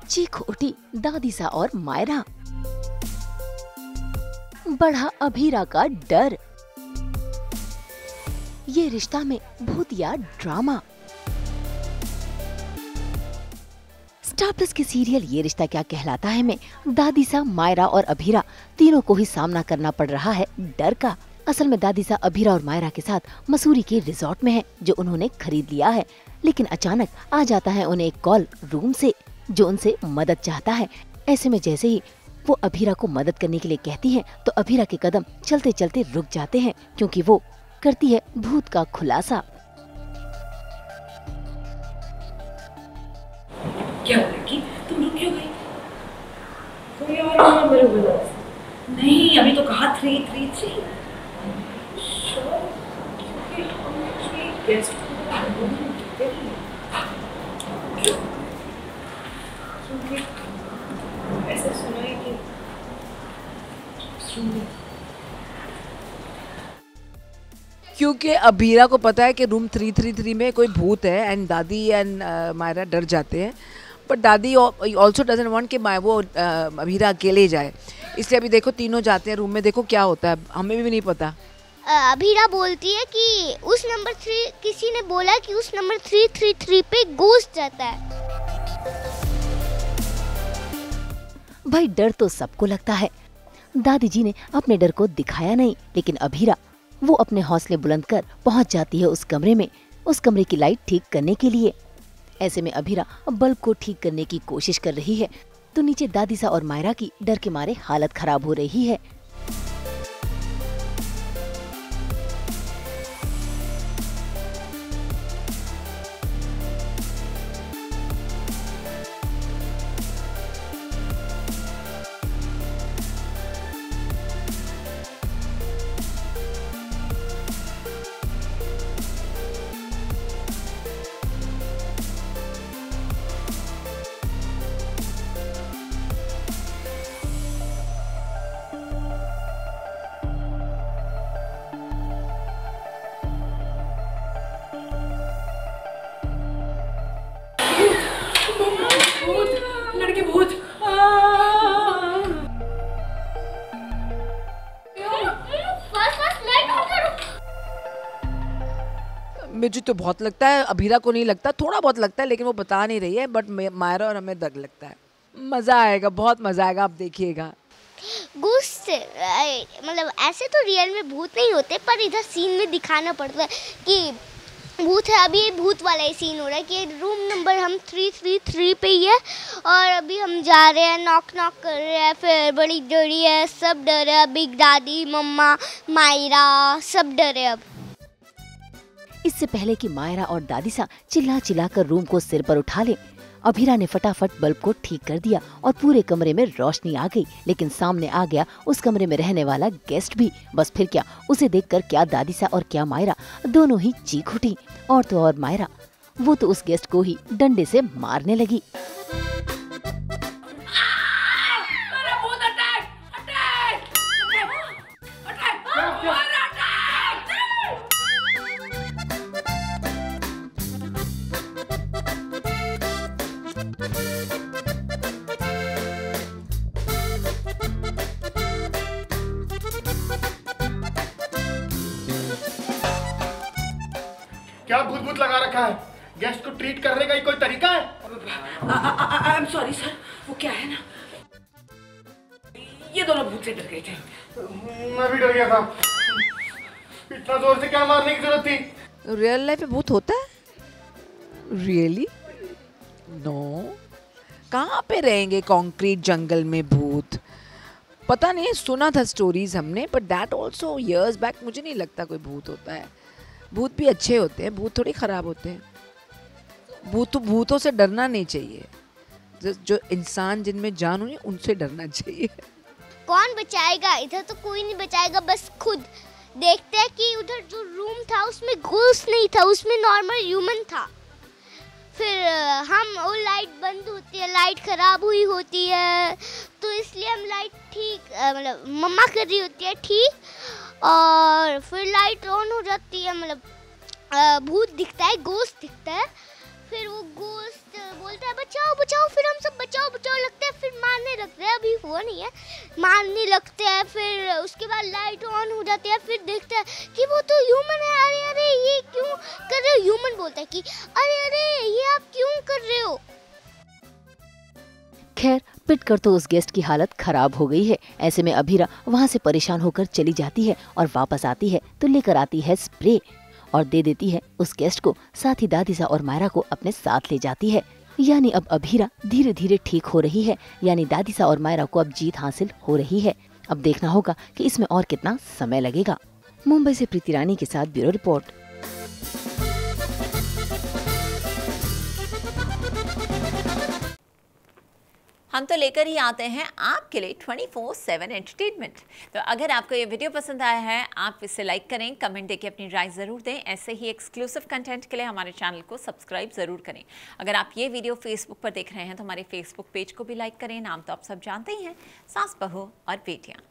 चीख उठी दादीसा और मायरा। बढ़ा अभीरा का डर। ये रिश्ता में भूतिया ड्रामा। स्टार प्लस के सीरियल ये रिश्ता क्या कहलाता है में दादीसा, मायरा और अभीरा तीनों को ही सामना करना पड़ रहा है डर का। असल में दादीसा अभीरा और मायरा के साथ मसूरी के रिजॉर्ट में है जो उन्होंने खरीद लिया है, लेकिन अचानक आ जाता है उन्हें एक कॉल रूम से जो उनसे मदद चाहता है। ऐसे में जैसे ही वो अभीरा को मदद करने के लिए कहती है तो अभीरा के कदम चलते चलते रुक जाते हैं क्योंकि वो करती है भूत का खुलासा। क्या लड़की, तुम रुक क्यों गई? कोई और नंबर बोला? नहीं, अभी तो कहा 333। ऐसा सुना है कि क्योंकि अभीरा को पता है कि रूम 333 में कोई भूत है एंड दादी एंड मायरा डर जाते हैं, बट दादी ऑल्सो डजंट वांट कि वो अभीरा अकेले जाए, इसलिए अभी देखो तीनों जाते हैं रूम में। देखो क्या होता है, हमें भी नहीं पता। अभीरा बोलती है कि उस नंबर 3, किसी ने बोला कि उस नंबर 333 पे गोश्त रहता है। भाई डर तो सबको लगता है। दादी जी ने अपने डर को दिखाया नहीं, लेकिन अभीरा वो अपने हौसले बुलंद कर पहुंच जाती है उस कमरे में, उस कमरे की लाइट ठीक करने के लिए। ऐसे में अभीरा बल्ब को ठीक करने की कोशिश कर रही है तो नीचे दादीसा और मायरा की डर के मारे हालत खराब हो रही है। लड़के भूत। मुझे तो बहुत लगता है, अभीरा को नहीं लगता, थोड़ा बहुत लगता है, लेकिन वो बता नहीं रही है, बट मायरा और हमें डर लगता है। मजा आएगा, बहुत मजा आएगा, आप देखिएगा। गोश्त मतलब ऐसे तो रियल में भूत नहीं होते, पर इधर सीन में दिखाना पड़ता है कि भूत है। अभी भूत वाला ही सीन हो रहा है कि रूम नंबर हम 333 पे ही है और अभी हम जा रहे हैं, नॉक कर रहे हैं, फिर बड़ी डरी है, सब डर है, बिग दादी, मम्मा, मायरा सब डर है। अब इससे पहले कि मायरा और दादीसा चिल्ला चिल्ला कर रूम को सिर पर उठा ले, अभीरा ने फटाफट बल्ब को ठीक कर दिया और पूरे कमरे में रोशनी आ गई। लेकिन सामने आ गया उस कमरे में रहने वाला गेस्ट भी। बस फिर क्या, उसे देखकर क्या दादीसा और क्या मायरा दोनों ही चीख उठी। और तो और मायरा, वो तो उस गेस्ट को ही डंडे से मारने लगी। क्या भूत लगा रखा है? गेस्ट को ट्रीट करने का ही कोई तरीका है? आई एम सॉरी सर, वो क्या है ना, ये दोनों भूत से डर गए थे। मैं भी डर गया था। इतना जोर से क्या मारने की जरूरत थी? रियल लाइफ में भूत होता है? रियली? नो। कहाँ पे रहेंगे कंक्रीट जंगल में भूत? पता नहीं, सुना था स्टोरीज हमने, but that also years back. मुझे नहीं लगता कोई भूत होता है। भूत भी अच्छे होते हैं, भूत थोड़ी खराब होते हैं। भूतों से डरना नहीं चाहिए। जो इंसान जिनमें जान हो उनसे डरना चाहिए। कौन बचाएगा? इधर तो कोई नहीं बचाएगा, बस खुद देखते हैं कि उधर जो रूम था उसमें घोस्ट नहीं था, उसमें नॉर्मल ह्यूमन था। फिर हम वो लाइट बंद होती है, लाइट खराब हुई होती है, तो इसलिए हम लाइट ठीक मतलब मम्मा कर रही होती है ठीक, और फिर लाइट ऑन हो जाती है, मतलब भूत दिखता है, गोश्त दिखता है। फिर वो गोश्त बोलता है बचाओ बचाओ, फिर हम सब बचाओ बचाओ लगता है, फिर मारने लगते हैं। अभी हुआ नहीं है, मारने लगते हैं, फिर उसके बाद लाइट ऑन हो जाती है, फिर देखते हैं कि वो तो ह्यूमन है। अरे अरे ये क्यों कर रहे हो? ह्यूमन बोलता है कि अरे अरे ये आप क्यों कर रहे हो? खैर पिट कर तो उस गेस्ट की हालत खराब हो गई है। ऐसे में अभीरा वहाँ से परेशान होकर चली जाती है और वापस आती है तो लेकर आती है स्प्रे और दे देती है उस गेस्ट को। साथ ही दादीसा और मायरा को अपने साथ ले जाती है। यानी अब अभीरा धीरे धीरे ठीक हो रही है, यानी दादीसा और मायरा को अब जीत हासिल हो रही है। अब देखना होगा कि इसमें और कितना समय लगेगा। मुंबई से प्रीति रानी के साथ ब्यूरो रिपोर्ट। हम तो लेकर ही आते हैं आपके लिए 24/7 एंटरटेनमेंट। तो अगर आपको ये वीडियो पसंद आया है, आप इसे लाइक करें, कमेंट देके अपनी राय ज़रूर दें। ऐसे ही एक्सक्लूसिव कंटेंट के लिए हमारे चैनल को सब्सक्राइब ज़रूर करें। अगर आप ये वीडियो फेसबुक पर देख रहे हैं तो हमारे फेसबुक पेज को भी लाइक करें। नाम तो आप सब जानते ही हैं, सास बहू और बेटियाँ।